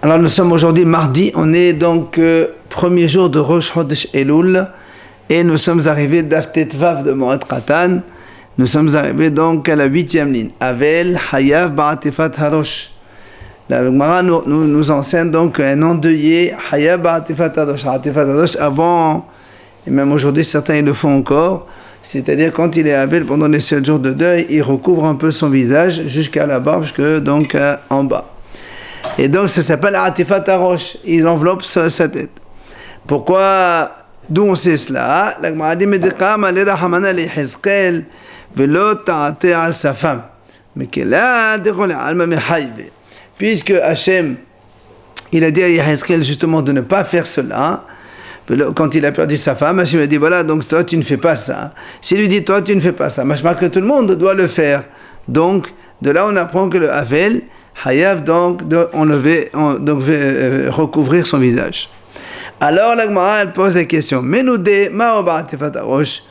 Alors nous sommes aujourd'hui mardi, on est donc premier jour de Rosh Chodesh Elul et nous sommes arrivés d'Aftet Vav de Moed Katan. Nous sommes arrivés donc à la 8e ligne. Avel Hayav Ba'atifat Harosh. La Gemara nous enseigne donc un endeuillé Hayav Ba'atifat Harosh. Ba'atifat Harosh avant, et même aujourd'hui certains ils le font encore, c'est-à-dire quand il est Avel pendant les 7 jours de deuil, il recouvre un peu son visage jusqu'à la barbe, jusque donc en bas. Et donc ça s'appelle Atifat Harosh, ils enveloppent sa tête. Pourquoi? D'où on sait cela? La Gemara dit Medekam alera hamana li Hizkel velo ta'ate al sa femme. Mais qu'elle a déroulé alma mehayve. Puisque Hachem, il a dit à Hizkel justement de ne pas faire cela, quand il a perdu sa femme, Hachem a dit voilà, donc toi tu ne fais pas ça. S'il lui dit toi tu ne fais pas ça, machma que tout le monde doit le faire. Donc de là on apprend que le Havel Hayav donc de enlever, donc recouvrir son visage. Alors la Gemara elle pose des questions. Menoudé ma'oba tifat harosh.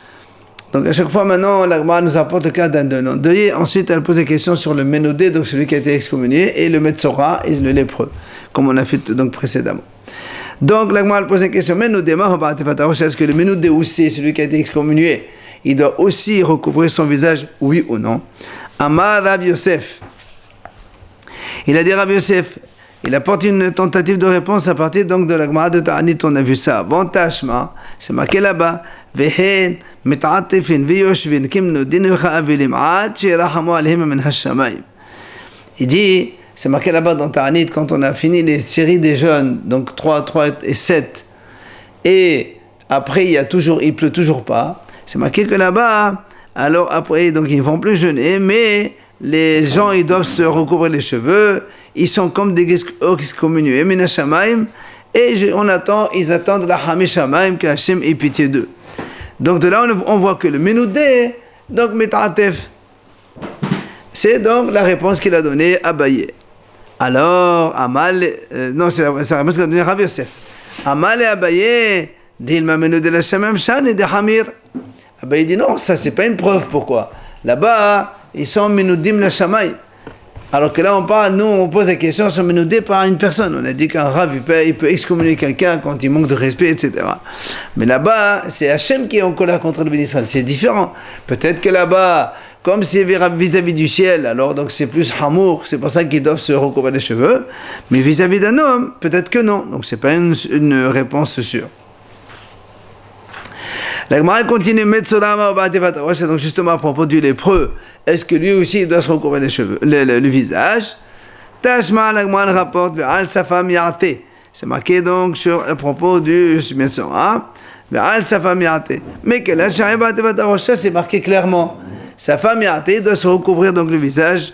Donc à chaque fois maintenant la Gemara nous apporte le cas d'un endeuillé. Ensuite elle pose des questions sur le menoudé, donc celui qui a été excommunié, et le metzora et le lépreux, comme on a fait donc précédemment. Donc la Gemara elle pose des questions. Menoudé ma'oba tifat harosh. Est-ce que le menoudé aussi, celui qui a été excommunié, il doit aussi recouvrir son visage, oui ou non? Amar Rav Yosef. Il a dit Rabbi Yosef, il apporte une tentative de réponse à partir donc de la Gemara de Ta'anit, on a vu ça. Avant Tashma, c'est marqué là-bas, Vehen, Met'atifin, Viyoshvin, Kimnu, Dinucha Avilim, Ad, Shirahamu Alhim min Hashamayim. Il dit, c'est marqué là-bas dans Ta'anit, quand on a fini les séries des jeunes, donc 3 et 7, et après il pleut toujours pas, c'est marqué que là-bas, alors après, donc ils vont plus jeûner, mais les gens, ils doivent se recouvrir les cheveux, ils sont comme des excommuniés, et ils attendent la Hamishamaim, que Hachem ait pitié d'eux. Donc de là, on voit que le Menoudé, donc Met'atef, c'est donc la réponse qu'il a donnée à Abaye. Alors, Amal, non, c'est la réponse qu'il a donnée à Rav Yosef. Amal et Abaye, Dilma Menoudé la Shamam Shan et des Hamir. Abaye dit non, ça c'est pas une preuve, pourquoi? Là-bas, ils sont Menoudim la Shamaï. Alors que là, on pose la question sur Menoudé par une personne. On a dit qu'un Rav, il peut excommunier quelqu'un quand il manque de respect, etc. Mais là-bas, c'est Hachem qui est en colère contre le béni Israël. C'est différent. Peut-être que là-bas, comme c'est vis-à-vis du ciel, alors donc c'est plus hamour, c'est pour ça qu'ils doivent se recouvrir les cheveux. Mais vis-à-vis d'un homme, peut-être que non. Donc c'est pas une réponse sûre. La Gemara continue, donc justement à propos du lépreux, est-ce que lui aussi il doit se recouvrir les cheveux, le visage? Tashma, la Gemara rapporte, Ve'al Safam Ya'ate. C'est marqué donc à propos du Metzora, Ve'al Safam Ya'ate. Mais que la Sha'ib ça c'est marqué clairement. Safam Ya'ate doit se recouvrir donc le visage.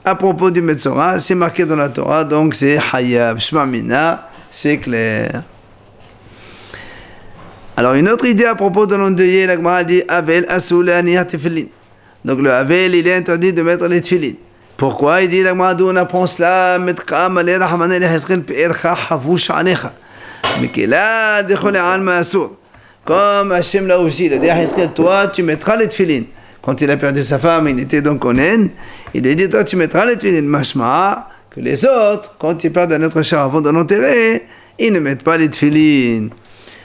À propos du Metzora, c'est marqué dans la Torah, donc c'est Hayav, Shma Mina, c'est clair. Alors une autre idée à propos de l'endeuillé, la Gemara dit Avel asul aniyat tefillin. Donc le Avel, il est interdit de mettre les tefillin. Pourquoi? Il dit la Gemara d'où on apprend cela, Metqam alei rahmana li Hizkel pe'ercha havush anecha. Mais qu'il a dechol alma asur. Comme Hachem là aussi, il a dit à Hizkel, toi tu mettras les tefillin. Quand il a perdu sa femme, il était donc onen. Il lui dit toi tu mettras les tefillin. Mashma que les autres, quand ils perdent un autre cher avant de l'enterrer, ils ne mettent pas les tefillin.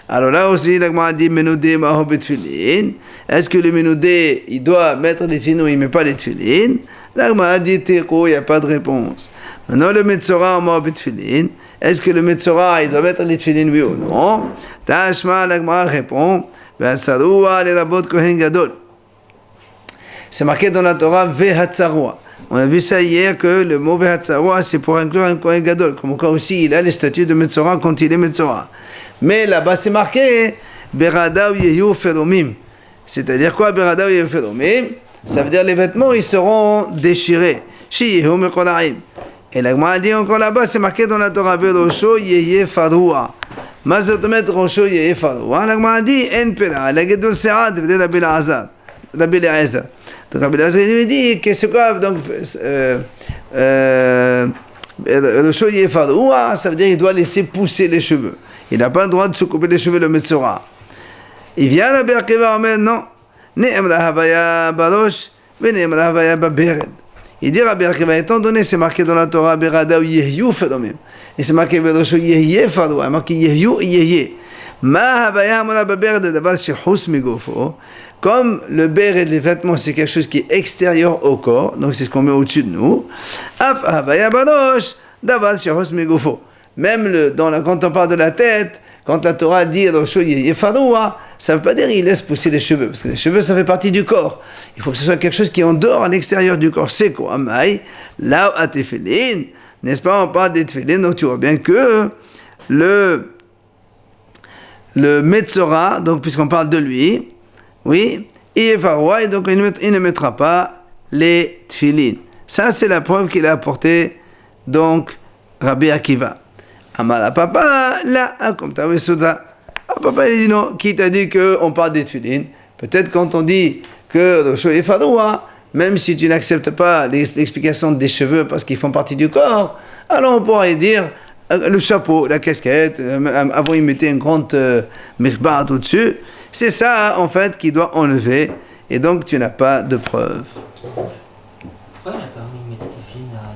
Alors là aussi, la Gemara dit Menoudé ma'ob tefillin. Est-ce que le Menoudé, il doit mettre les tefillin ou il ne met pas les tefillin? La Gemara dit Teko, il n'y a pas de réponse. Maintenant, le Metzora ma'ob tefillin. Est-ce que le Metzora, il doit mettre les tefillin, oui ou non? Tashma, la Gemara répond Ve'asaroua le rabot kohen gadol. C'est marqué dans la Torah Ve'hatzaroua. On a vu ça hier que le mot Ve'hatzaroua, c'est pour inclure un kohen gadol. Comme quoi aussi, il a les statuts de Metzora quand il est Metzora. Mais là-bas c'est marqué Berada ou Yehu Feromim. C'est-à-dire quoi Berada ou Yehu Feromim? Ça veut dire les vêtements ils seront déchirés. Shi Yehu Mekoraim. Et la Gemara dit encore là-bas c'est marqué dans la Torah Verosho Yeye Faroua. Mazotomet Rosho Yeye Faroua. La Gemara dit En Pera. La Gedul Sead veut dire Rabbi Elazar. Rabbi Elazar. Donc Rabbi Elazar lui dit que c'est quoi donc Rosho Yeye Faroua, ça veut dire il doit laisser pousser les cheveux. Il n'a pas le droit de se couper les cheveux, le Metzora. Il vient à Berkeva, mais non. Il dit Rabbi Akiva, étant donné, c'est marqué dans la Torah, Berada ou Yehyu Fadomim. Et c'est marqué Vedrosho Yehye Fado, c'est marqué Yehyu Yehye. Ma Havaya Mona Baber de Davas Shehus Migofo. Comme le ber et les vêtements, c'est quelque chose qui est extérieur au corps, donc c'est ce qu'on met au-dessus de nous. Af Havaya Badosh, Davas Shehus Migofo. Même quand on parle de la tête, quand la Torah dit ça ne veut pas dire qu'il laisse pousser les cheveux, parce que les cheveux ça fait partie du corps. Il faut que ce soit quelque chose qui est en dehors, à l'extérieur du corps. C'est quoi? Là, à tefillin, n'est-ce pas? On parle des tefillin, donc tu vois bien que le Metzora, donc puisqu'on parle de lui, oui, et donc il ne mettra pas les tefillin. Ça, c'est la preuve qu'il a apportée, donc, Rabbi Akiva. Amala papa, là, comme tu avais Souda. Ah, papa, il dit non, qui t'a dit qu'on parle des tefillin? Peut-être quand on dit que Rosho et Fadoua, même si tu n'acceptes pas l'explication des cheveux parce qu'ils font partie du corps, alors on pourrait dire le chapeau, la casquette, avant il mettait une grande mirbat au-dessus. C'est ça, en fait, qui doit enlever, et donc tu n'as pas de preuve. Pourquoi il n'a pas mis mettre des films à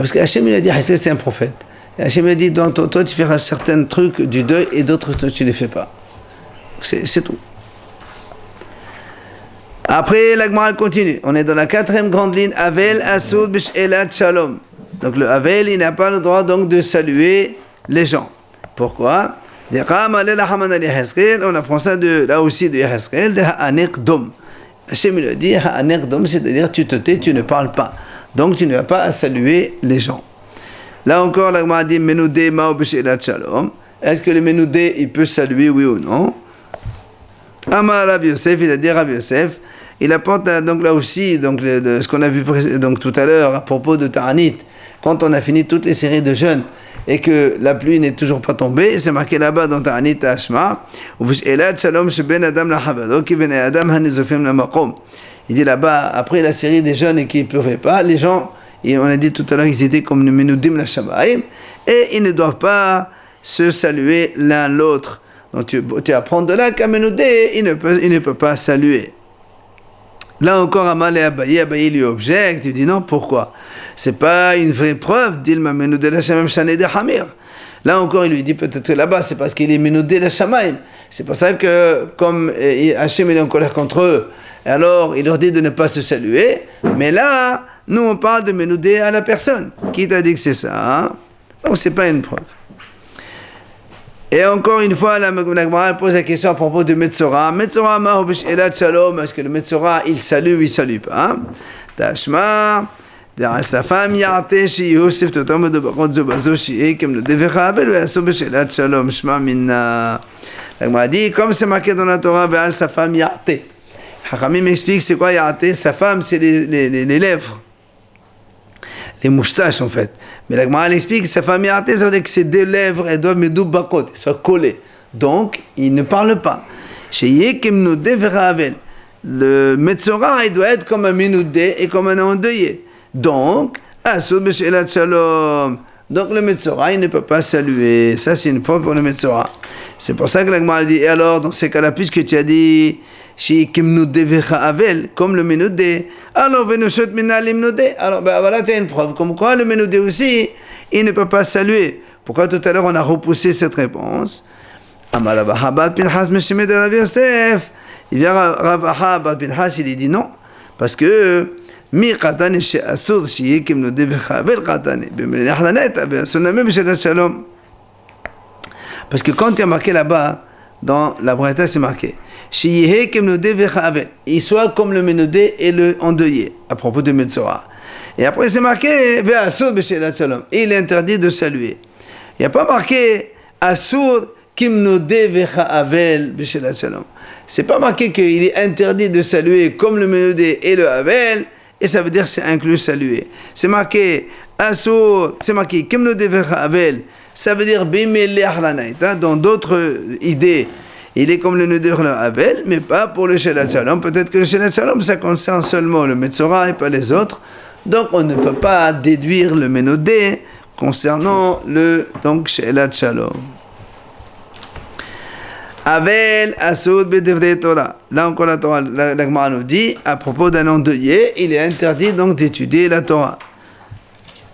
Parce que Hachem il a dit, c'est un prophète. Et Hachem il a dit, donc, toi tu feras certains trucs du deuil et d'autres tu ne les fais pas. C'est tout. Après, la Gemara continue. On est dans la 4e grande ligne. Avel, Asoud, B'Shelat, Shalom. Donc le Avel, il n'a pas le droit donc de saluer les gens. Pourquoi? On apprend ça là aussi de Yehezkel, de Ha'anekdom. Hachem il a dit, Ha'anekdom, c'est-à-dire tu te tais, tu ne parles pas. Donc tu ne vas pas à saluer les gens. Là encore, la Gemara dit Menoudé Mao B'Shelat Shalom. Est-ce que le Menoudé il peut saluer, oui ou non? Amar Rav Yosef, il a dit Rav Yosef, il apporte donc là aussi donc ce qu'on a vu donc tout à l'heure à propos de Ta'anit. Quand on a fini toutes les séries de jeûnes et que la pluie n'est toujours pas tombée, c'est marqué là-bas dans Ta'anit Hashma. B'Shelat Shalom Sheben Adam LaHavado Ki Ben Adam Hanizofim LaMakom. Il dit là-bas, après la série des jeunes et qu'il ne pleuvait pas, les gens, et on a dit tout à l'heure qu'ils étaient comme le Menoudim la Shabbaïm, et ils ne doivent pas se saluer l'un l'autre. Donc tu apprends de là qu'un Menoudé, il ne peut pas saluer. Là encore, Amal et Abaye lui objecte, il dit non, pourquoi? C'est pas une vraie preuve, dit le Menoudé la Shamim Shane de Hamir. Là encore, il lui dit peut-être que là-bas, c'est parce qu'il est Menoudé la Shamaim. C'est pour ça que, comme Hachem il est en colère contre eux, alors il leur dit de ne pas se saluer, mais là, nous on parle de Menoudé à la personne. Qui t'a dit que c'est ça? Hein? Donc c'est pas une preuve. Et encore une fois, la Gemara pose la question à propos de Metzora. Metzora ma'hu b'shelat shalom. Est-ce que le Metzora, il salue ou il salue pas? Tashma, sa femme ya'ate shi Yosef totom de bakot zobazo shi kem le devecha avel ou yasso b'shelat shalom. Shma minna. La Gemara dit, comme c'est marqué dans la Torah, ve'al sa femme ya'ate. Hachamim m'explique c'est quoi ya'ate. Sa femme, c'est les lèvres. Les moustaches en fait. Mais la Gemara explique que sa femme ya'ate, ça veut dire que ses deux lèvres, elles doivent medou bakot, elles soient collées. Donc, il ne parle pas. Le Metzora, il doit être comme un Menoudé et comme un endeuillé. Donc, Asud b'shelat shalom. Donc, le Metzora, il ne peut pas saluer. Ça, c'est une preuve pour le Metzora. C'est pour ça que la Gemara dit, et alors, dans ces cas-là, puisque tu as dit, comme le Menoudé, alors alors voilà, tu as une preuve comme quoi le Menoudé aussi il ne peut pas saluer. Pourquoi tout à l'heure on a repoussé cette réponse? Il vient Rav Pinchas, il dit non, parce que parce que quand il y a marqué là-bas dans la Braïta, c'est marqué il soit comme le Menoudé et le endeuillé, à propos de Metzora. Et après c'est marqué il est interdit de saluer. Il n'y a pas marqué Asur Kimnodé Vechavel B'Shelat Shalom. C'est pas marqué qu'il est interdit de saluer comme le Menoudé et le Havel, et ça veut dire que c'est inclus saluer. C'est marqué Asur, c'est marqué Kimnodé Vechavel, ça veut dire Bimele Ahlanait. Dans d'autres idées, il est comme le Neder le Havel, mais pas pour le Shelat Shalom. Peut-être que le Shelat Shalom, ça concerne seulement le Metzora et pas les autres. Donc on ne peut pas déduire le Menoudé concernant le Shelat Shalom. Avel Asoud Bedevre Torah. Là encore, la Torah, la Gemara nous dit, à propos d'un endeuillé, il est interdit donc d'étudier la Torah.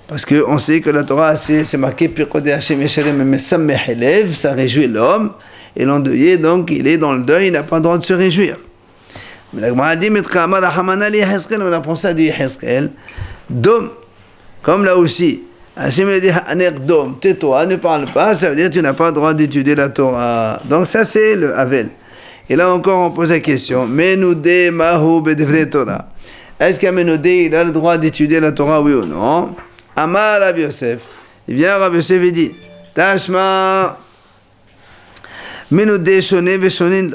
Parce qu'on sait que la Torah, c'est marqué Pirkode Hashem Yeshalem Mesameh Elev, ça réjouit l'homme. Et l'endeuillé, donc, il est dans le deuil, il n'a pas le droit de se réjouir. Mais la Gemara dit, on apprend ça du Yehezkel. Dom, comme là aussi, Hashem a dit, Dom, tais-toi, ne parle pas, ça veut dire que tu n'as pas le droit d'étudier la Torah. Donc ça, c'est le Havel. Et là encore, on pose la question, Menoudé, Mahou, Bedevre Torah. Est-ce qu'un Menoudé, il a le droit d'étudier la Torah, oui ou non? Amar Rav Yosef. Il vient, Rav Yosef, il dit, Tashma, Menoudé, Shoné, Veshonin.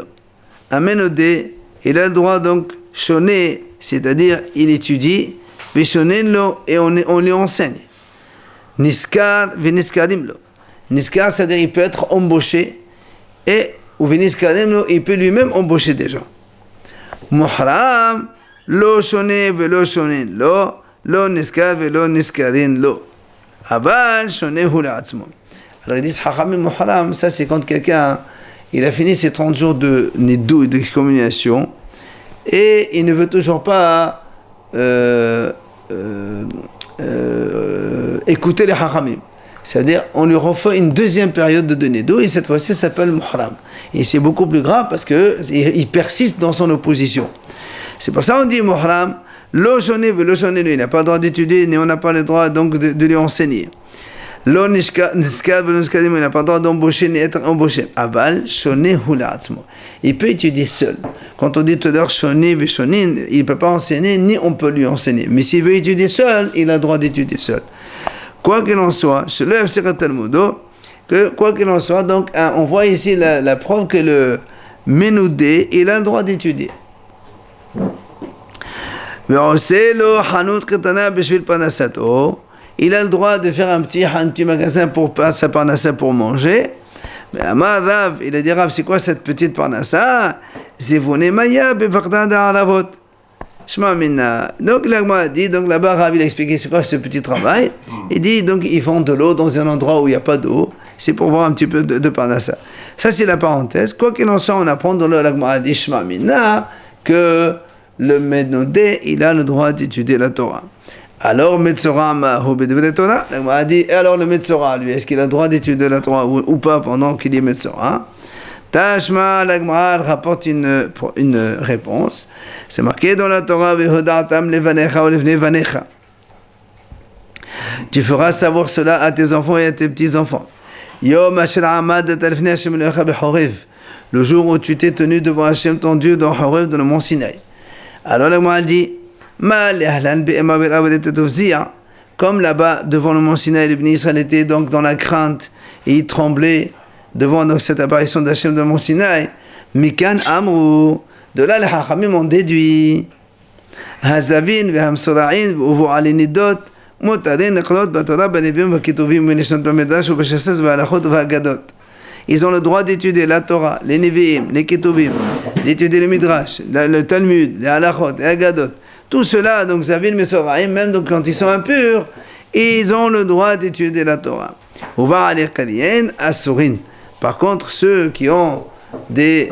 Un Menoudé, il a le droit donc, Shoné, c'est-à-dire, il étudie, Veshonin lo, et on lui enseigne. Niskar, Veniskadim lo. Niskar, c'est-à-dire, il peut être embauché, et, ou Veniskadim lo, il peut lui-même embaucher des gens. Muhram, lo Shoné, Velo Shonin lo. Lo niskar velo niskarin lo. Aval shonehu la'atzmo. Alors ils disent Chachamim muhram, ça c'est quand quelqu'un il a fini ses 30 jours de nidou et d'excommunication et il ne veut toujours pas écouter les Chachamim. C'est-à-dire on lui refait une deuxième période de nidou et cette fois-ci ça s'appelle muhram. Et c'est beaucoup plus grave parce qu'il persiste dans son opposition. C'est pour ça qu'on dit muhram. Lo shoné, velo shoné, lui, il n'a pas le droit d'étudier, ni on n'a pas le droit donc de lui enseigner. Lo niskar, velo niskadim, il n'a pas le droit d'embaucher ni être embauché. Aval, shoné hula'atzmo. Il peut étudier seul. Quand on dit tout à l'heure shoné, veshonin, il ne peut pas enseigner, ni on peut lui enseigner. Mais s'il veut étudier seul, il a le droit d'étudier seul. Quoi qu'il en soit, quoi qu'il en soit, donc, on voit ici la preuve que le Menoudé, il a le droit d'étudier. Il a le droit de faire un petit magasin pour sa parnassa pour manger. Mais Amarav, il a dit Rav, c'est quoi cette petite parnassa? Zevone Maya bevardad aravot. Shma minna. Donc l'agma dit, donc là-bas Rav il a expliqué c'est quoi ce petit travail. Il dit donc ils font de l'eau dans un endroit où il n'y a pas d'eau. C'est pour voir un petit peu de parnassa. Ça c'est la parenthèse. Quoi qu'il en soit, on apprend dans l'agma dit Shma minna que le Menoudé, il a le droit d'étudier la Torah. Alors, Metzora Mahu Bedevre Torah, l'agma a dit, et alors le Metzora, lui, est-ce qu'il a le droit d'étudier la Torah ou pas pendant qu'il est Metzora? Tashma, l'agma rapporte une réponse. C'est marqué dans la Torah, Vehodatam levanecha ou levne vanecha. Tu feras savoir cela à tes enfants et à tes petits-enfants. Yom asher amad talfne Hashem lecha bechorev. Le jour où tu t'es tenu devant Hashem ton Dieu dans Horev, dans le mont Sinaï. Alors le Moal dit, comme là-bas devant le mont Sinaï, le Bnei Israël était donc dans la crainte et il tremblait devant donc, cette apparition d'Hachem dans le mont Sinaï. Mikan Amru, de là les Chachamim ont déduit. Hazavin vehamsora'in uvu alinidot mutarin nekrot batora benevim vakituvim venishnot bamedrash ubeshasas vehalachot vehagadot. Ils ont le droit d'étudier la Torah, les Nevi'im, les Ketuvim, d'étudier le Midrash, le Talmud, les Halachot, les Agadot. Tout cela, donc Zavin, Mesoraim, même donc, quand ils sont impurs, ils ont le droit d'étudier la Torah. Uva al-Kalien, Asurin. Par contre, ceux qui ont des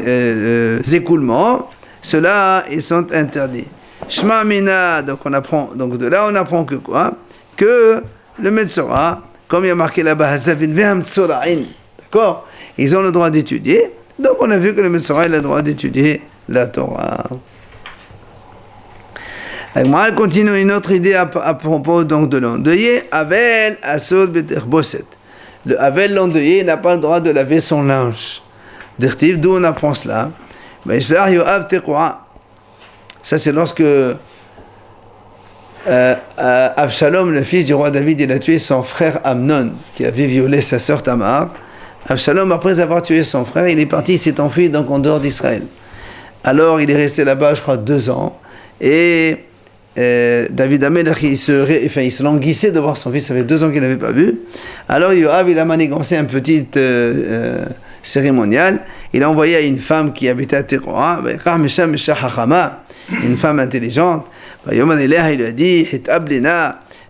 écoulements, ceux-là, ils sont interdits. Shma Mina, donc on apprend, donc de là on apprend que quoi? Que le Metzora, comme il y a marqué là-bas, Zavin Veham Tsora'in, d'accord? Ils ont le droit d'étudier. Donc on a vu que le Metzora a le droit d'étudier la Torah. Elle continue une autre idée à propos donc de l'endeuillé. Avel asod beterboset. Le Avel, l'endeuillé, n'a pas le droit de laver son linge. D'où on apprend cela. Ça c'est lorsque Absalom, le fils du roi David, il a tué son frère Amnon, qui avait violé sa sœur Tamar. Absalom, après avoir tué son frère, il est parti, il s'est enfui donc en dehors d'Israël. Alors il est resté là-bas, je crois, 2 ans. Et David Amelech, il se languissait de voir son fils, ça fait 2 ans qu'il n'avait pas vu. Alors Yoav, il a manigancé un petit cérémonial. Il a envoyé à une femme qui habitait à Tekoa, une femme intelligente. Il lui a dit,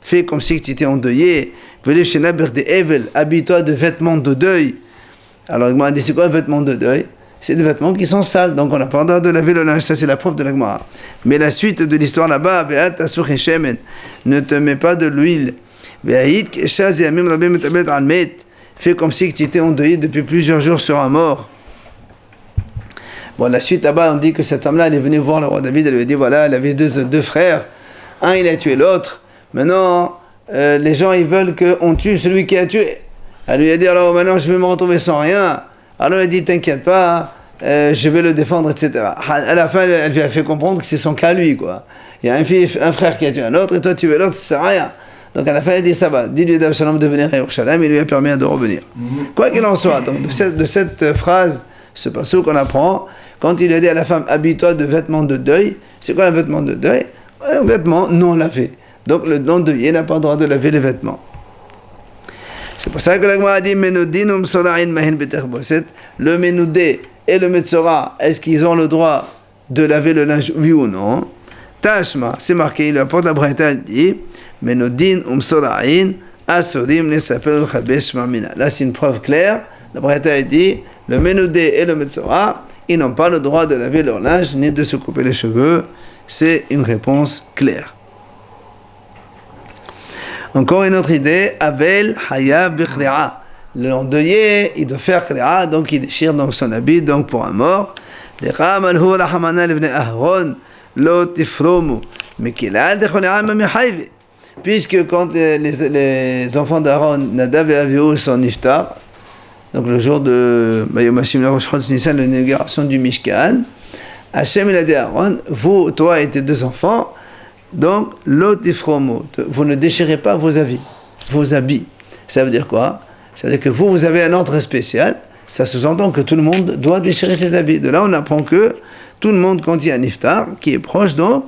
fais comme si tu étais endeuillé. Habille-toi de vêtements de deuil. Alors il m'a dit, c'est quoi un vêtement de deuil? c'est des vêtements qui sont sales, donc on n'a pas le droit de laver le linge, ça c'est la preuve de la Gemara. Mais la suite de l'histoire là-bas, ne te mets pas de l'huile. Fais comme si tu étais endeuillé depuis plusieurs jours sur un mort. Bon, la suite là-bas, on dit que cette femme-là, elle est venue voir le roi David, elle lui a dit, voilà, elle avait deux frères, un il a tué l'autre, maintenant, les gens ils veulent qu'on tue celui qui a tué. Elle lui a dit, alors maintenant je vais me retrouver sans rien. Alors il a dit, t'inquiète pas, je vais le défendre, etc. À la fin, elle lui a fait comprendre que c'est son cas lui, quoi. Il y a un frère qui a tué un autre, et toi tu es l'autre, ça sert à rien. Donc à la fin, il a dit, ça va, dis-lui d'Absalom de venir à Yerushalayim, il lui a permis de revenir. Quoi qu'il en soit, donc de cette phrase, ce passage qu'on apprend, quand il a dit à la femme, habille-toi de vêtements de deuil, c'est quoi un vêtement de deuil? Un vêtement non lavé. Donc le non-deuillé n'a pas le droit de laver les vêtements. C'est pour ça que la Gemara a dit, le Ménoudé et le Metzora, est-ce qu'ils ont le droit de laver le linge, oui ou non? Tashma, c'est marqué, il apporte la Braïta, il dit, Menodin umsora'in asorim nesapel chabesh mamina. Là, c'est une preuve claire. La Braïta dit, le Ménoudé et le Metzora, ils n'ont pas le droit de laver leur linge ni de se couper les cheveux. C'est une réponse claire. Encore une autre idée, Avel Hayav Bikhri'a. Le endeuillé, il doit faire Khri'a, donc il déchire donc son habit, donc pour un mort. Puisque quand les enfants d'Aaron, Nadav et Avihu sont niftar, donc le jour de Bayom Hashim le Rosh Chodesh Nissan, l'inauguration du Mishkan, Hachem il a dit à Aaron, vous, toi et tes deux enfants, donc l'otifromo, vous ne déchirez pas vos habits. Ça veut dire quoi? Ça veut dire que vous avez un ordre spécial. Ça sous-entend que tout le monde doit déchirer ses habits. De là, on apprend que tout le monde, quand il y a un iftar, qui est proche donc,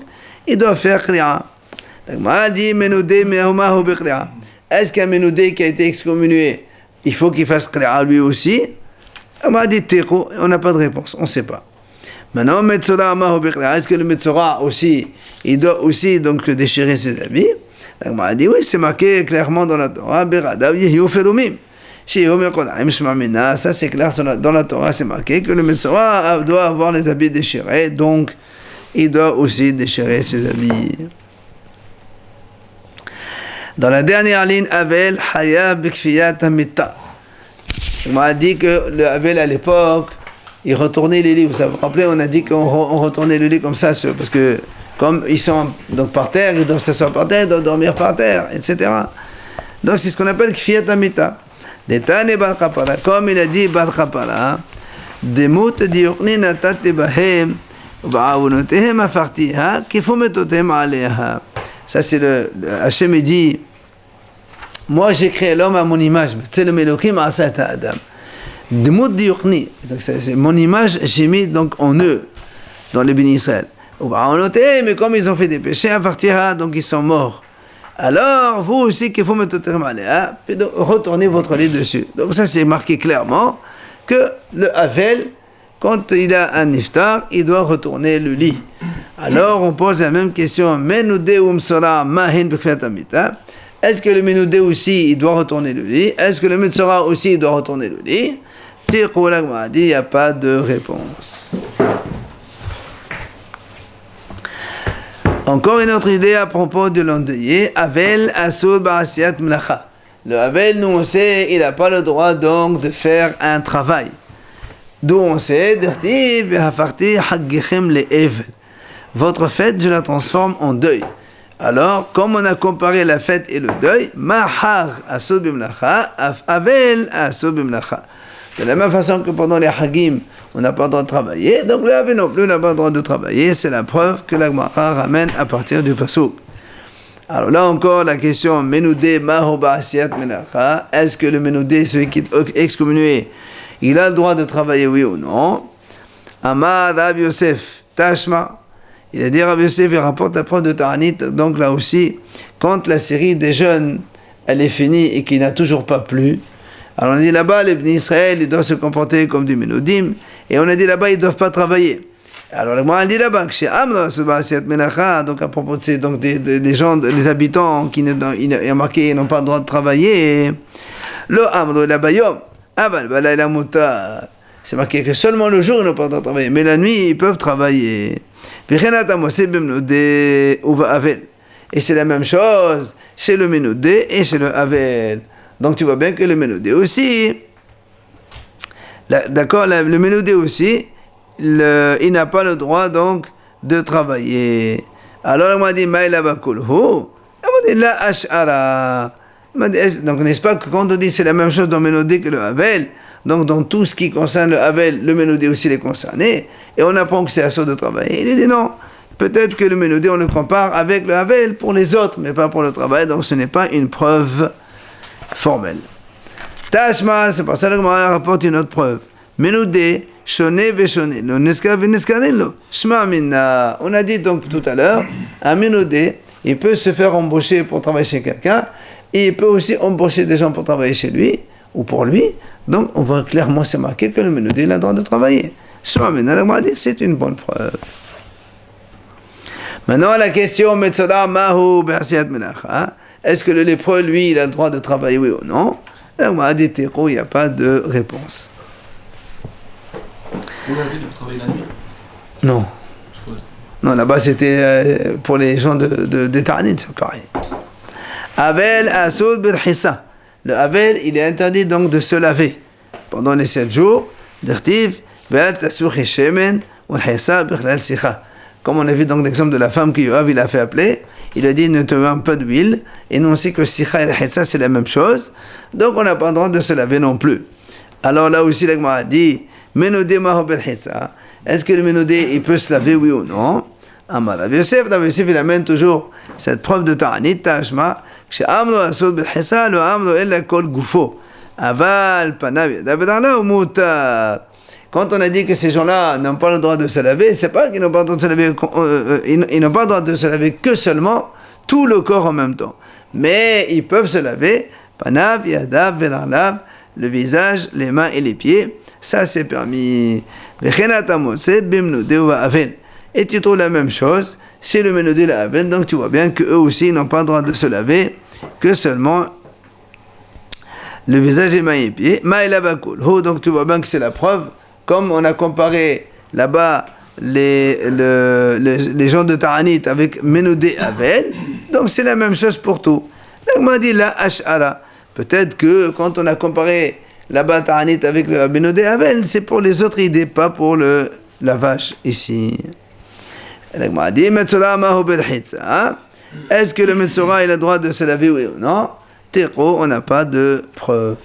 il doit faire kri'a. Est-ce qu'un Ménoudé qui a été excommunié, il faut qu'il fasse kri'a lui aussi? On n'a pas de réponse, on ne sait pas. Maintenant, est-ce que le Metzora aussi, il doit aussi donc déchirer ses habits? La Gemara dit oui, c'est marqué clairement dans la Torah, ça c'est clair dans la Torah, c'est marqué que le Metzora doit avoir les habits déchirés, donc il doit aussi déchirer ses habits. Dans la dernière ligne, Avel Haya Bikfiyat Hamita. On m'a dit que le Avel à l'époque, il retournait les lits. Vous vous rappelez, on a dit qu'on retournait le lit comme ça, parce que comme ils sont donc par terre, ils doivent s'asseoir par terre, ils doivent dormir par terre, etc. Donc c'est ce qu'on appelle Kfiyat Hamita. Comme il a dit Bar Chapara, Demut diokni natate bahem, ba'avunotehem afartiha, kifumetotem aleha. Ça c'est le Hachem dit, moi j'ai créé l'homme à mon image, c'est le Melokim asata Adam. Demut diokni, c'est mon image, j'ai mis donc en eux, dans les bénis Israël. Mais comme ils ont fait des péchés, afartiha, donc ils sont morts. Alors, vous aussi, qu'il faut mettre retournez votre lit dessus. Donc ça, c'est marqué clairement que le Havel, quand il a un iftar, il doit retourner le lit. Alors, on pose la même question. Menoudé ou Msora mahin b'kfiyat hamita. Est-ce que le Menoudé aussi, il doit retourner le lit? Est-ce que le Metzora aussi, il doit retourner le lit? Tikhou l'agma dit, il n'y a pas de réponse. Encore une autre idée à propos de l'endeuillé, Avel Asur Ba'asiyat Mlacha. Le Avel, nous on sait, il n'a pas le droit donc de faire un travail. D'où on sait, votre fête, je la transforme en deuil. Alors, comme on a comparé la fête et le deuil, Mahar Asur B'mlacha, Avel Asur B'mlacha. De la même façon que pendant les Hagim, on n'a pas le droit de travailler, donc le Havel non plus n'a pas le droit de travailler. C'est la preuve que la Gemara ramène à partir du Pasuk. Alors là encore, la question Menoudé Maho Ba'asiyat Melacha, est-ce que le Menoudé, celui qui est excommunié, il a le droit de travailler, oui ou non? Amar Rav Yosef Tashma, il a dit Rav Yosef, il rapporte la preuve de Ta'anit, donc là aussi, quand la série des jeunes, elle est finie et qu'il n'a toujours pas plu, alors on a dit là-bas, les bénis Israël, ils doivent se comporter comme des Ménoudim, et on a dit là-bas, ils ne doivent pas travailler. Alors le Gemara dit là-bas que chez Amra, donc à propos de ces, donc des gens, les habitants qui il a marqué, ils n'ont pas le droit de travailler. Le Amro la Bayom, Aval Balaïla Muta, C'est marqué que seulement le jour, ils n'ont pas le droit de travailler. Mais la nuit, ils peuvent travailler. Et c'est la même chose chez le Ménodé et chez le Havel. Donc tu vois bien que le Ménodé aussi, d'accord, le Ménodé aussi, il n'a pas le droit donc de travailler. Alors il m'a dit, Maïla Bakulhu, il m'a dit, la Ash'ara. Donc n'est-ce pas que quand on dit c'est la même chose dans le Ménodé que le Havel, donc dans tout ce qui concerne le Havel, le Ménodé aussi est concerné, et on apprend que c'est assaut de travailler. Il dit non, peut-être que le Ménodé on le compare avec le Havel pour les autres, mais pas pour le travail, donc ce n'est pas une preuve formelle. Tashma, c'est pour ça que le Gemara rapporte une autre preuve. Ménodé, shoné veshoné, lo neska veneskanelo, shma minna. On a dit donc tout à l'heure, un Ménodé, il peut se faire embaucher pour travailler chez quelqu'un, et il peut aussi embaucher des gens pour travailler chez lui, ou pour lui. Donc, on voit clairement, c'est marqué que le Ménodé a le droit de travailler. C'est une bonne preuve. Maintenant, la question, est-ce que le lépreux, lui, il a le droit de travailler, oui ou non? Il n'y a pas de réponse. On a envie de travailler la nuit? Non. Non, là-bas, c'était pour les gens de Ta'anit, c'est pareil. Avel Asoud Birhissa. Le Havel, il est interdit donc de se laver pendant les 7 jours. Comme on a vu donc l'exemple de la femme que Yoav il a fait appeler, il a dit ne te mets un peu d'huile, et nous on sait que Sikha et Hessa c'est la même chose, donc on n'a pas le droit de se laver non plus. Alors là aussi l'Agma a dit Ménodé Mahobel Hessa, est-ce que le Ménodé il peut se laver oui ou non? Amar Rav Yosef il amène toujours cette preuve de Ta'anit, Tashma, כשאמנו לעשות בחיסה, לא אמנו אלא כל גופו. אבל פניו ידיו ונעליו הוא מותר. Quand on a dit que ces gens-là n'ont pas le droit de se laver, c'est pas qu'ils n'ont pas le droit de se laver, ils n'ont pas le droit de se laver que seulement tout le corps en même temps. Mais ils peuvent se laver, panav, yadav, venalav, le visage, les mains et les pieds. Ça c'est permis. Et tu trouves la même chose chez le Ménodé la Havel, donc tu vois bien qu'eux aussi n'ont pas le droit de se laver que seulement le visage et mains et pieds. Donc tu vois bien que c'est la preuve, comme on a comparé là-bas les gens de Ta'anit avec Ménodé Havel, donc c'est la même chose pour tout. Donc m'a dit la Ash'ara. Peut-être que quand on a comparé là-bas Ta'anit avec le Ménodé Havel, c'est pour les autres idées, pas pour le lavage ici. Est-ce que le Metzora il a le droit de se laver oui ou non? Théro, on n'a pas de preuve.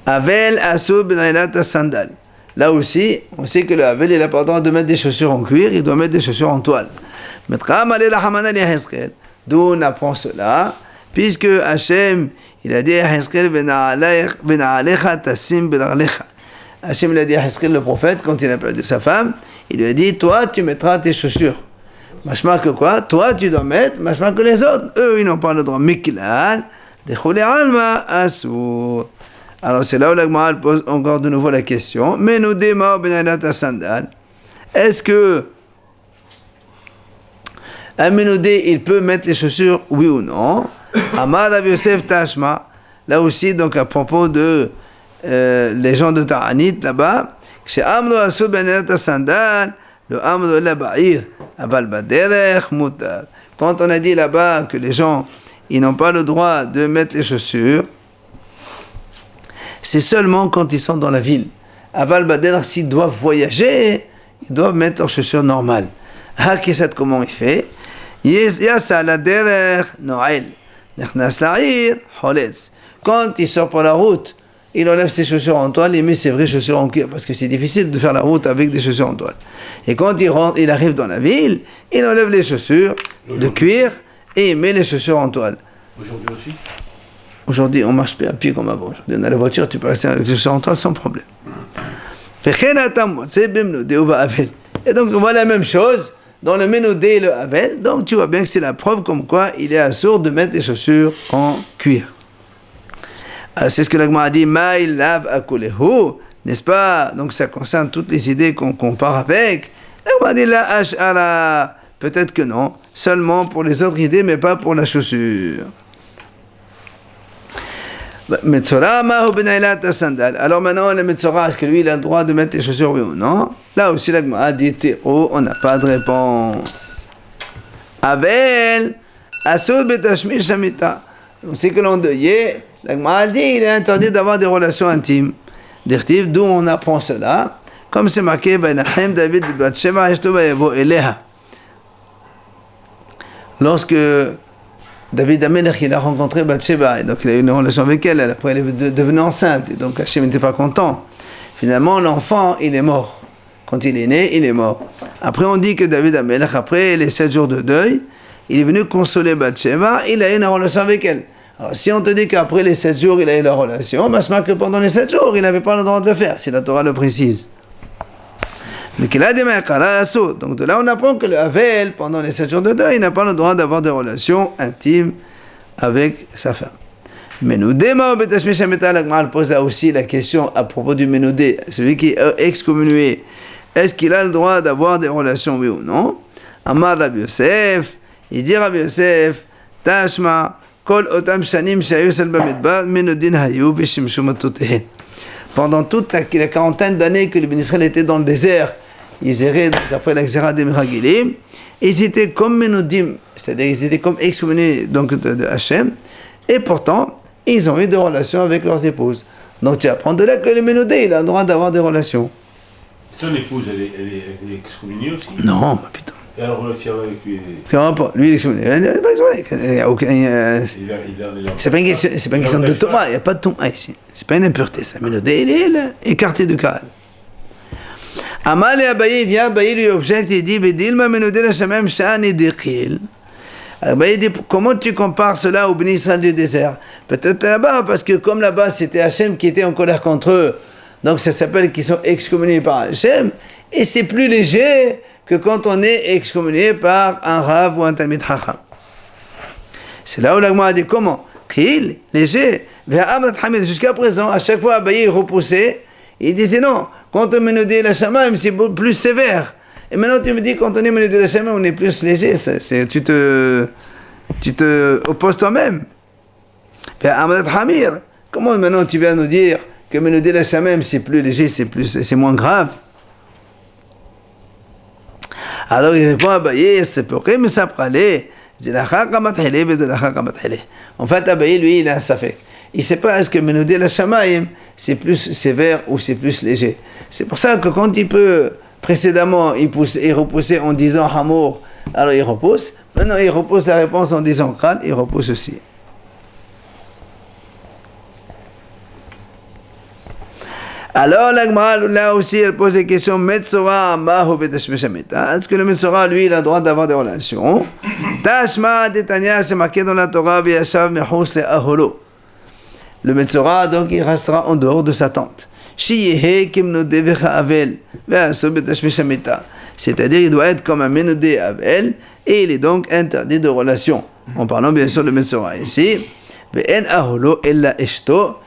Avel asu benailat sandal. Là aussi, on sait que le Havel il n'a pas le droit de mettre des chaussures en cuir, il doit mettre des chaussures en toile. D'où on apprend cela, puisque Hachem il a dit à Hezkel vena'alecha tasim belarlecha. Hachem il a dit à Hezkel le prophète quand il a perdu sa femme. Il lui a dit, toi, tu mettras tes chaussures. Machma que quoi? Toi, tu dois mettre, machma que les autres. Eux, ils n'ont pas le droit. Mikilal, dechole alma asur. Alors, c'est là où l'Agma pose encore de nouveau la question. Ménodé ma'o benaylat sandal. Est-ce que un Ménodé, il peut mettre les chaussures, oui ou non? Amar Rav Yosef Tashma. Là aussi, donc, à propos de les gens de Ta'anit, là-bas, כשאמנו אסור בנעילת הסנדל, לא אמנו אלא בעיר, אבל בדרך מותר. Quand on a dit là-bas que les gens, ils n'ont pas le droit de mettre les chaussures, c'est seulement quand ils sont dans la ville. Aval bader, s'ils doivent voyager, ils doivent mettre leurs chaussures normales. Hakisat, comment il fait? Yasa la derech no'el, nechnas la'ir, holetz. Quand il sort pour la route, il enlève ses chaussures en toile et met ses vraies chaussures en cuir, parce que c'est difficile de faire la route avec des chaussures en toile. Et quand il rentre, il arrive dans la ville, il enlève les chaussures de cuir et il met les chaussures en toile. Aujourd'hui aussi? Aujourd'hui, on marche plus à pied comme avant. Aujourd'hui, on a la voiture, tu peux rester avec les chaussures en toile sans problème. Et donc, on voit la même chose dans le Ménodé et le Havel. Donc, tu vois bien que c'est la preuve comme quoi il est assourd de mettre les chaussures en cuir. C'est ce que l'Agma a dit, Maï lave akulehu, n'est-ce pas? Donc ça concerne toutes les idées qu'on compare avec. L'Agma a dit la ash'ara, peut-être que non, seulement pour les autres idées, mais pas pour la chaussure. Metzora mahu benailat sandal. Alors maintenant, le Metzora, est-ce que lui, il a le droit de mettre les chaussures, oui ou non? Là aussi, la Gemara dit, oh, on n'a pas de réponse. Avel, asud betashmish shamita. On sait que l'endeuillé, la Gemara dit, il est interdit d'avoir des relations intimes. D'irtiv, d'où on apprend cela? Comme c'est marqué, Benachem David Batsheva Eshto Vayevo Eleha. Lorsque David Amelech, il a rencontré Bathsheba, et donc il a eu une relation avec elle, après elle est devenue enceinte, et donc Hachem n'était pas content. Finalement, l'enfant, il est mort. Quand il est né, il est mort. Après, on dit que David Amelech, après les 7 jours de deuil, il est venu consoler Bathsheba, il a eu une relation avec elle. Alors, si on te dit qu'après les 7 jours, il a eu la relation, bah, c'est marqué que pendant les 7 jours, il n'avait pas le droit de le faire, si la Torah le précise. Donc de là, on apprend que le Havel, pendant les 7 jours de deuil, il n'a pas le droit d'avoir des relations intimes avec sa femme. Menoudé, elle pose là aussi la question à propos du Menoudé, celui qui est excommunié. Est-ce qu'il a le droit d'avoir des relations, oui ou non? Amar Rabbi Yosef, il dit Rabbi Yosef, Tashma, Kol Otam Shanim Shayu Salbamidbar, Menudin Hayu, Vishimshu Matutehen. Pendant toute la quarantaine d'années que les Béni Israël étaient dans le désert, ils erraient après la Xéra des Meragilim, ils étaient comme Menudim, c'est-à-dire ils étaient comme excommuniés donc de Hachem, et pourtant, ils ont eu des relations avec leurs épouses. Donc tu apprends de là que le Menudé, il a le droit d'avoir des relations. Son épouse, elle est excommuniée aussi? Non, mais putain. Et alors, relation avec lui? Lui, il est excommunié. C'est pas une question de Thomas, il n'y a pas de Thomas ici. C'est pas une impureté, ça. Menudé, il est là, écarté de Kaal. Amal et Abaye vient, Abaye lui objecte, il dit Bedilma Menudé la Shamem Shani Dekhil. Abaye dit comment tu compares cela au Béni Israël du désert? Peut-être là-bas, parce que comme là-bas c'était Hachem qui était en colère contre eux, donc ça s'appelle qu'ils sont excommuniés par Hachem, et c'est plus léger que quand on est excommunié par un Rav ou un Talmid Chacham. C'est là où l'Agma a dit comment? Khil, léger. Jusqu'à présent, à chaque fois Abaye repoussait, il disait non, quand on Menudé la Shamaim, c'est plus sévère. Et maintenant tu me dis, quand on est Menudé la Shamaim, on est plus léger. Tu te opposes toi-même. Comment maintenant tu viens nous dire que Menudé la Shamaim, c'est plus léger, c'est moins grave? Alors il répond à Abaye, c'est pour que mais ça pralé. En fait, Abaye, lui, il a un safek. Il ne sait pas est-ce que Menudé la Shamaim, c'est plus sévère ou c'est plus léger. C'est pour ça que quand il peut, précédemment, il repoussait en disant Hamour, alors il repousse. Maintenant, il repousse la réponse en disant Kral, il repousse aussi. Alors, l'Agma, là aussi, elle pose des questions. Metzora, Mahu, Betashmeshamita. Est-ce que le Metzora, lui, il a le droit d'avoir des relations? Tashma, Detania, c'est marqué dans la Torah, V'yashav, Mechous, le Aholo. Le Metzora, donc, il restera en dehors de sa tente. Shiyehe, Kimnodé, Vecha, Avel, V'yashav, Betashmeshamita. C'est-à-dire, il doit être comme un Menudé Avel, et il est donc interdit de relation. En parlant, bien sûr, de Metzora ici. Ve'en Aholo, Ella Eshto.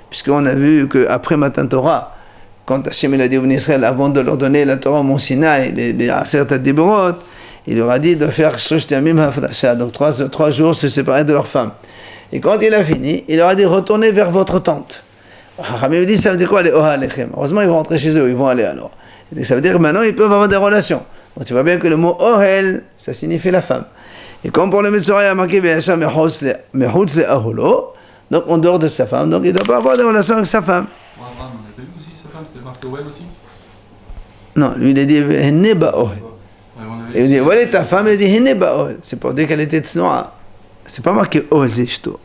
Puisqu'on a vu qu'après Matan Torah, quand Hachem a dit aux Israël, avant de leur donner la Torah au Mont Sinaï, les Aseret HaDiborot, il leur a dit de faire donc 3 jours se séparer de leurs femmes. Et quand il a fini, il leur a dit retournez vers votre tente. Hachem dit ça veut dire quoi les Oha Lechem? Heureusement ils vont rentrer chez eux, ils vont aller alors. Et ça veut dire que maintenant ils peuvent avoir des relations. Donc tu vois bien que le mot Ohel, ça signifie la femme. Et comme pour le Metzora, il y a marqué V'yashav mechutz le aholo, donc en dehors de sa femme, donc il ne doit pas avoir de relation avec sa femme. Abraham, on a vu aussi sa femme, c'était marqué Ohel aussi? Non, lui il a dit Hene ba'ohel. Et il dit voilà ta femme, il dit Hene ba'ohel. C'est pour dire qu'elle était tsnoa. C'est pas marqué Ohel zeshto.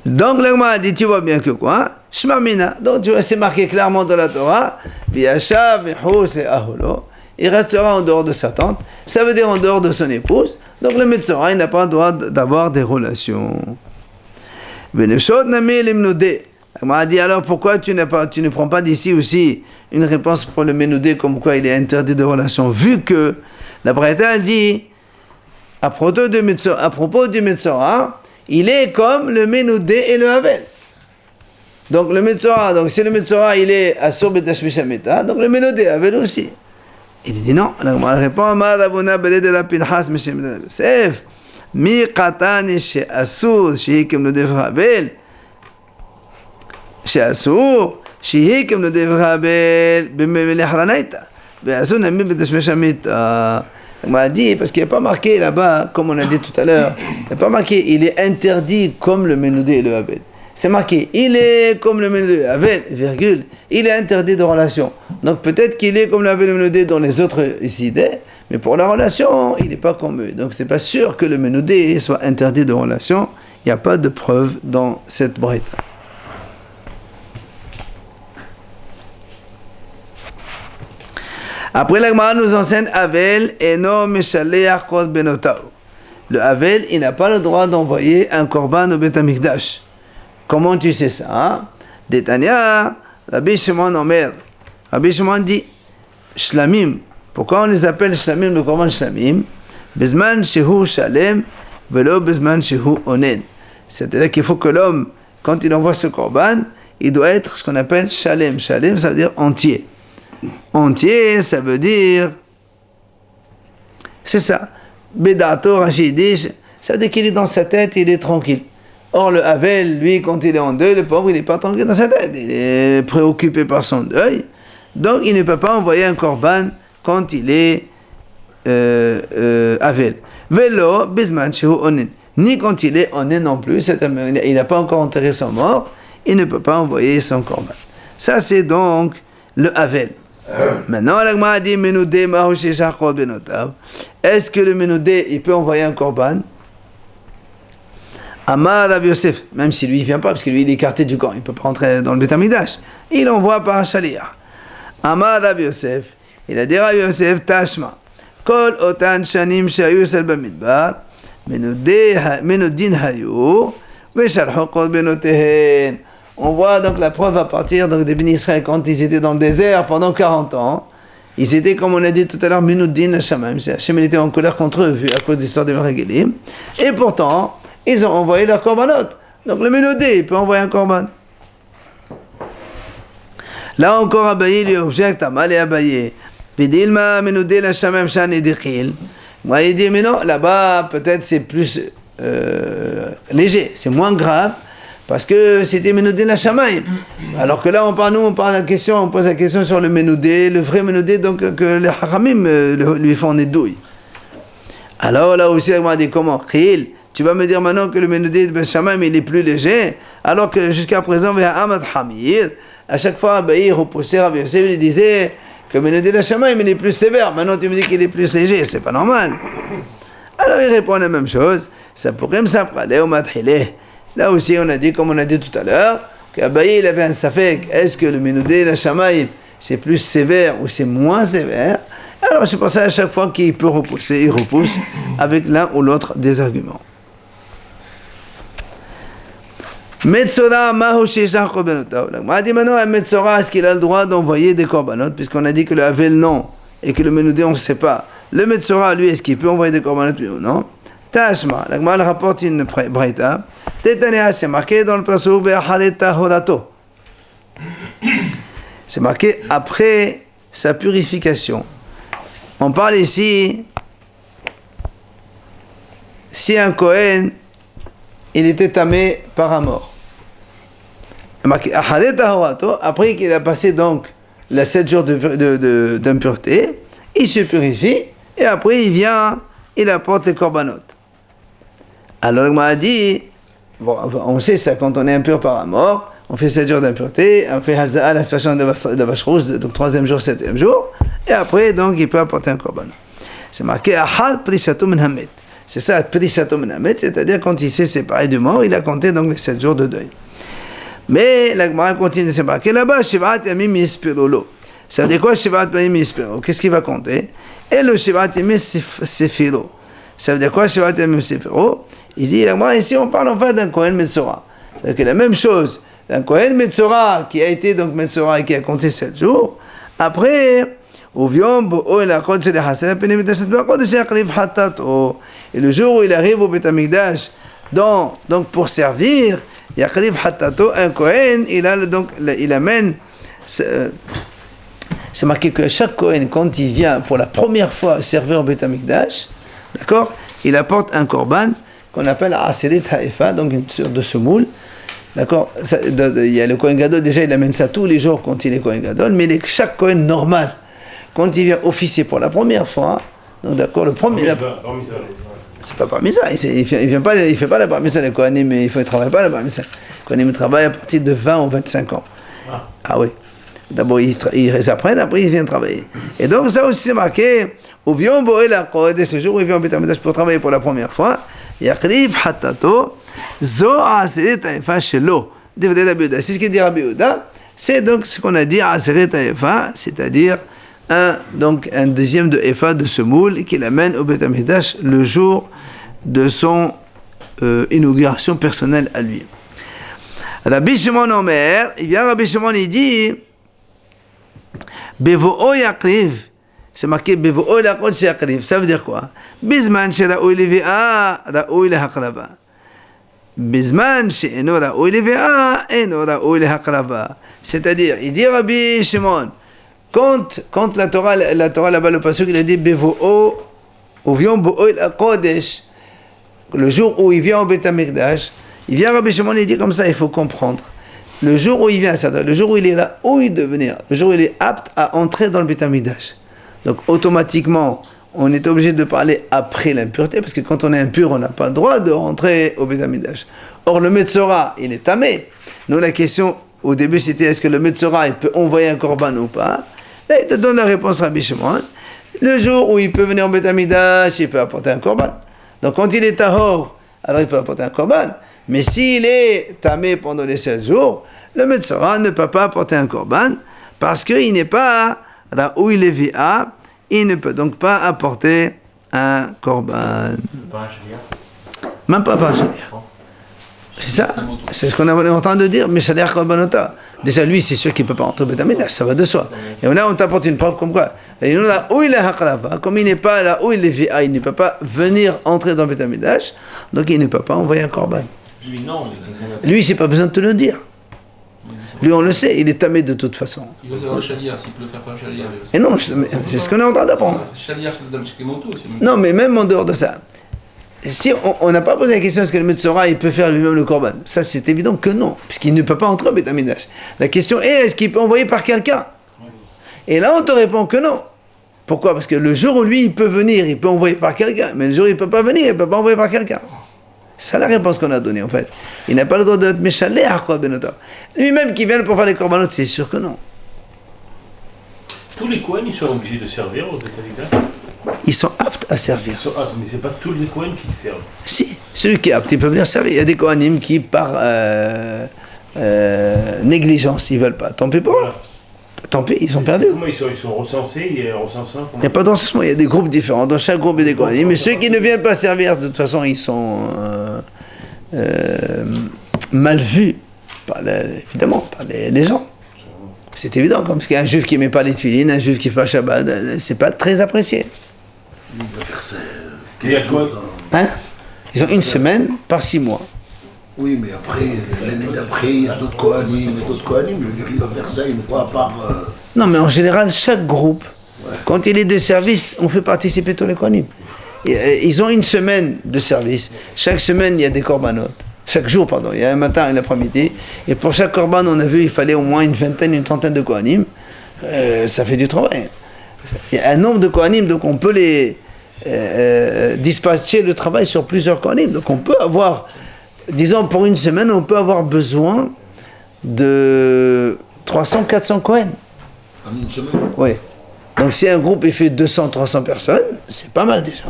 Donc l'Agma a dit tu vois bien que quoi? Shma mina. Donc tu vois, c'est marqué clairement dans la Torah V'yashav mechutz le aholo. Il restera en dehors de sa tante, ça veut dire en dehors de son épouse, donc le Metzora, il n'a pas le droit d'avoir des relations. Beneshot nami limnudé. Elle m'a dit alors pourquoi tu ne prends pas d'ici aussi une réponse pour le Menudé comme quoi il est interdit de relations, vu que la Braïta elle dit à propos du Metzora, il est comme le Menudé et le Havel. Donc le Metzora, donc si le Metzora il est asur betashmishamita, donc le Menudé Havel aussi. Il dit non, elle répond Amar Ravuna Beled de la Pinchas Meshem Yosef Mi qatan she'asur, shehi kemnodei v'habel, she'asur, shehi kemnodei v'habel, b'melech ranaita, ve'asur nami b'tashmesh hamita. On m'a dit, parce qu'il n'y a pas marqué là-bas, comme on a dit tout à l'heure, il n'y a pas marqué, il est interdit comme le Ménoudé et le Havel. C'est marqué, il est comme le Ménoudé et le Havel, virgule, il est interdit de relation. Donc peut-être qu'il est comme le Havel et le Ménoudé dans les autres idées, mais pour la relation, il n'est pas comme eux. Donc c'est pas sûr que le Ménoudé soit interdit de relation. Il n'y a pas de preuve dans cette braïta. Après, la Gemara nous enseigne Havel et non Meshaleach Kol Benotav. Le Havel, il n'a pas le droit d'envoyer un korban au Beth Amikdash. Comment tu sais ça? Détania, Rabbi Shimon Omer. Rabbi Shimon dit Shlamim. Pourquoi on les appelle Shlamim, le korban Shlamim? Bezman Shehu Shalem, velo Bezman Shehu Onen. C'est-à-dire qu'il faut que l'homme, quand il envoie ce korban, il doit être ce qu'on appelle Shalem. Shalem, ça veut dire entier. Entier, ça veut dire, c'est ça, Bedato, Rachidish, ça veut dire qu'il est dans sa tête, il est tranquille. Or le Havel, lui, quand il est en deuil, le pauvre, il n'est pas tranquille dans sa tête, il est préoccupé par son deuil, donc il ne peut pas envoyer un korban quand il est Havel. Velo, Bisman, Shehu Onen, ni quand il est Onen non plus, il n'a pas encore enterré son mort, il ne peut pas envoyer son korban. Ça c'est donc le Havel. Maintenant, la Gemara dit Ménoudé Mahoshi Shachol Benotav. Est-ce que le Ménoudé, il peut envoyer un korban? Amar Rav Yosef, même si lui il vient pas, parce que lui il est écarté du camp, il ne peut pas rentrer dans le Beth Amikdash. Il envoie par un shaliach. Amar Rav Yosef, il a dit Rav Yosef Tashma. Kol otan shanim shayu sel bamidbar, Ménoudin hayu, veshalcho kol benotehen. On voit donc la preuve à partir donc, des Béni Israël quand ils étaient dans le désert pendant 40 ans. Ils étaient, comme on a dit tout à l'heure, Ménoudin Hashamaim. Hachem était en colère contre eux, vu à cause de l'histoire des Meragelim. Et pourtant, ils ont envoyé leur korbanot. Donc le Ménoudé, il peut envoyer un korban. Là encore, Abaye lui objecte à Mal et Abaye. Vidilma Ménoudé Hashamaim Shan Edichil. Moi, il dit, mais non, là-bas, peut-être c'est plus léger, c'est moins grave. Parce que c'était Ménoudé la Shamaïm. Alors que là, on pose la question sur le Ménoudé, le vrai Ménoudé, donc que les Hachamim lui font des douilles. Alors là aussi, on dit comment? Khil, tu vas me dire maintenant que le Ménoudé de Shamaïm, il est plus léger, alors que jusqu'à présent, il y a Ahmad Hamir, à chaque fois, il repoussait Rav Yosef, il disait que le Ménoudé de Shamaïm, il est plus sévère. Maintenant, tu me dis qu'il est plus léger, c'est pas normal. Alors il répond la même chose. Ça pourrait me s'apprêter au Madhileh. Là aussi, on a dit, comme on a dit tout à l'heure, qu'Abaye, il avait un safek. Est-ce que le Ménoudé, la Shamaïm, c'est plus sévère ou c'est moins sévère? Alors, c'est pour ça, à chaque fois qu'il peut repousser, il repousse avec l'un ou l'autre des arguments. Metzora, Mahu Sheshach Korbanot. On a dit maintenant, un Metzora, est-ce qu'il a le droit d'envoyer des korbanot? Puisqu'on a dit que le Havel, non, et que le Ménoudé, on ne sait pas. Le Metzora, lui, est-ce qu'il peut envoyer des korbanot, oui ou non? Tashma, la Gemara rapporte une braïta. Tétania, c'est marqué dans le pasuk Be'achaleta Hodato. C'est marqué après sa purification. On parle ici, si un Kohen, il était tamé par un mort. Marqué Achaleta Hodato, après qu'il a passé donc les 7 jours d'impureté, il se purifie et après il vient, il apporte les korbanot. Alors, on m'a dit, bon, on sait ça, quand on est impur par un mort, on fait 7 jours d'impureté, on fait Haza'a, l'aspiration de la vache rouge, donc 3e jour, 7e jour, et après, donc, il peut apporter un korban. C'est marqué Ahad Prishato Menhamet. C'est ça, Prishato Menhamet, c'est-à-dire quand il s'est séparé du mort, il a compté donc les 7 jours de deuil. Mais la Gemara continue, c'est marqué là-bas, Shivat Yamim Yispirolo. Ça veut dire quoi, Shivat Yamim Yispirolo? Qu'est-ce qu'il va compter? Et le Shivat Yamim Sefiro. Ça veut dire quoi, Shivat Yamim Sefiro? Il dit, moi ici on parle en fait d'un Kohen Metzora. C'est-à-dire que la même chose, d'un Kohen Metzora qui a été donc Metzora et qui a compté 7 jours, après, et le jour où il arrive au Beth Amikdash, donc pour servir, Yakhliv Hatato, un Kohen, il amène, c'est marqué que chaque Kohen, quand il vient pour la première fois servir au Beth Amikdash, d'accord, il apporte un korban qu'on appelle Aseret Haïfa, donc une sorte de semoule. D'accord? Il y a le Kohen Gadol, déjà il amène ça tous les jours quand il est Kohen Gadol, mais chaque Kohen normal, quand il vient officier pour la première fois, donc d'accord, le premier. C'est pas parmi ça, il vient pas, il fait pas la parmi ça, les Kohanim, mais il travaille pas la parmi ça. Les Kohanim travaillent à partir de 20 ou 25 ans. Ah oui. D'abord ils apprennent, après ils viennent travailler. Et donc ça aussi c'est marqué, où vient Boé la Kodesh, ce jour où il vient au Beit HaMikdash pour travailler pour la première fois, Yakriv Hatato, Zo Aseret Haïfa Shelo. C'est ce que dit Rabbi Yehuda, c'est donc ce qu'on a dit Aseret Haïfa, c'est-à-dire un deuxième de Efa de semoule qu'il amène au Beit HaMikdash le jour de son inauguration personnelle à lui. Rabbi Shimon Omer, il vient Rabbi Shimon, il dit Bevo'o yakriv, c'est marqué Bevo'o lakod yakriv, ça veut dire quoi? Bizman she'ra'oi levi'a, ra'oi lehakrava. Bizman she'eno ra'oi levi'a, eno ra'oi lehakrava. C'est-à-dire, il dit Rabbi Shimon, quand la Torah là-bas, le passage, il a dit Bevo'o, uvion bo'o el kodesh, le jour où il vient au Beit HaMikdash, il vient Rabbi Shimon, il dit comme ça, il faut comprendre. Le jour où il vient, le jour où il est là, où il doit venir, le jour où il est apte à entrer dans le Beit HaMikdash. Donc automatiquement, on est obligé de parler après l'impureté, parce que quand on est impur, on n'a pas le droit de rentrer au Beit HaMikdash. Or, le Metzora, il est tamé. Nous, la question au début, c'était est-ce que le Metzora, il peut envoyer un korban ou pas? Là, il te donne la réponse Rabbi Shimon. Le jour où il peut venir au Beit HaMikdash, il peut apporter un korban. Donc quand il est tahor, alors il peut apporter un korban. Mais s'il est tamé pendant les 7 jours, le Metzora ne peut pas apporter un korban parce qu'il n'est pas Ra'oui Levi'a, il ne peut donc pas apporter un korban. Même pas un shaliach. C'est ça, c'est ce qu'on est en train de dire, mais shaliach korbanota. Déjà lui, c'est sûr qu'il ne peut pas entrer au Beit HaMikdash, ça va de soi. Et là, on t'apporte une preuve comme quoi. Et nous, là où il est hakrava, comme il n'est pas là où il est vi'a, il ne peut pas venir entrer dans le Beit HaMikdash, donc il ne peut pas envoyer un korban. Lui, non. Lui, c'est pas besoin de te le dire. Lui, on le sait, il est tamé de toute façon. Il veut savoir le chaliar, s'il peut le faire par le chaliar. Et non, c'est ce qu'on est en train d'apprendre. Le chaliar, c'est dans le Shkemonto aussi. Non, mais même en dehors de ça, si on n'a pas posé la question est-ce que le Metzora il peut faire lui-même le korban, ça c'est évident que non, puisqu'il ne peut pas entrer au Beit HaMikdash. La question est est-ce qu'il peut envoyer par quelqu'un? Et là, on te répond que non. Pourquoi? Parce que le jour où lui il peut venir, il peut envoyer par quelqu'un, mais le jour où il ne peut pas venir, il ne peut pas envoyer par quelqu'un. C'est la réponse qu'on a donnée en fait. Il n'a pas le droit d'être méchalé à korbanot. Lui-même qui vient pour faire les korbanot, c'est sûr que non. Tous les Kohen, ils sont obligés de servir au Beit HaMikdash. Ils sont aptes à servir. Ils sont aptes, mais c'est pas tous les Kohen qui servent. Si, celui qui est apte, il peut venir servir. Il y a des Kohanim qui, par négligence, ils ne veulent pas. Tant pis pour eux. Tant pis, ils sont perdus. Comment ils sont recensés? Il y a un recensement. Il n'y a pas de recensement, il y a des groupes différents. Dans chaque groupe, il y a des Kohanim. Mais ceux qui ne viennent pas servir, de toute façon, ils sont mal vus, évidemment, par les gens. C'est évident, comme parce qu'il y a un juif qui ne met pas les tefilines, un juif qui ne fait pas Shabbat, c'est pas très apprécié. Il va faire ça. Il y a quoi? Hein? Ils ont une semaine par 6 mois. Oui, mais après, l'année d'après, il y a d'autres Kohanim. Il va faire ça une fois par. Non, mais en général, chaque groupe, quand il est de service, on fait participer tous les Kohanim. Ils ont une semaine de service. Chaque semaine, il y a des korbanot. Chaque jour, pardon. Il y a un matin et l'après-midi. Et pour chaque korban, on a vu, il fallait au moins une vingtaine, une trentaine de Kohanim. Ça fait du travail. Il y a un nombre de Kohanim, donc on peut les dispatcher le travail sur plusieurs Kohanim. Donc on peut avoir, disons pour une semaine, on peut avoir besoin de 300-400 Kohen. En une semaine? Oui. Donc si un groupe il fait 200-300 personnes, c'est pas mal déjà.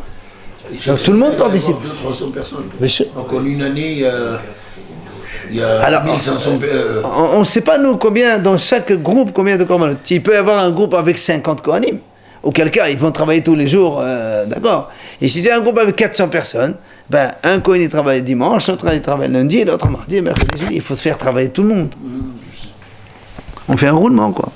Donc tout le monde participe. 200-300 personnes. Bien sûr. Donc en une année, il y a Alors, 1500 on ne sait pas nous combien, dans chaque groupe, combien de Kohanim. Il peut y avoir un groupe avec 50 Kohanim. Auquel cas, ils vont travailler tous les jours, d'accord. Et si c'est un groupe avec 400 personnes, ben, un Kohen il travaille dimanche, l'autre il travaille lundi, l'autre mardi, mercredi, jeudi. Il faut faire travailler tout le monde. On fait un roulement, quoi.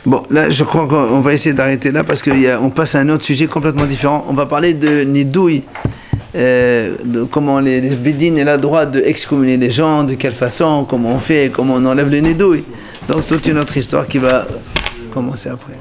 Bon, là, je crois qu'on va essayer d'arrêter là parce qu'on passe à un autre sujet complètement différent. On va parler de nidouille, de comment les bédines ont le droit d'excommunier les gens, de quelle façon, comment on fait, comment on enlève le nidouille. Donc toute une autre histoire qui va commencer après.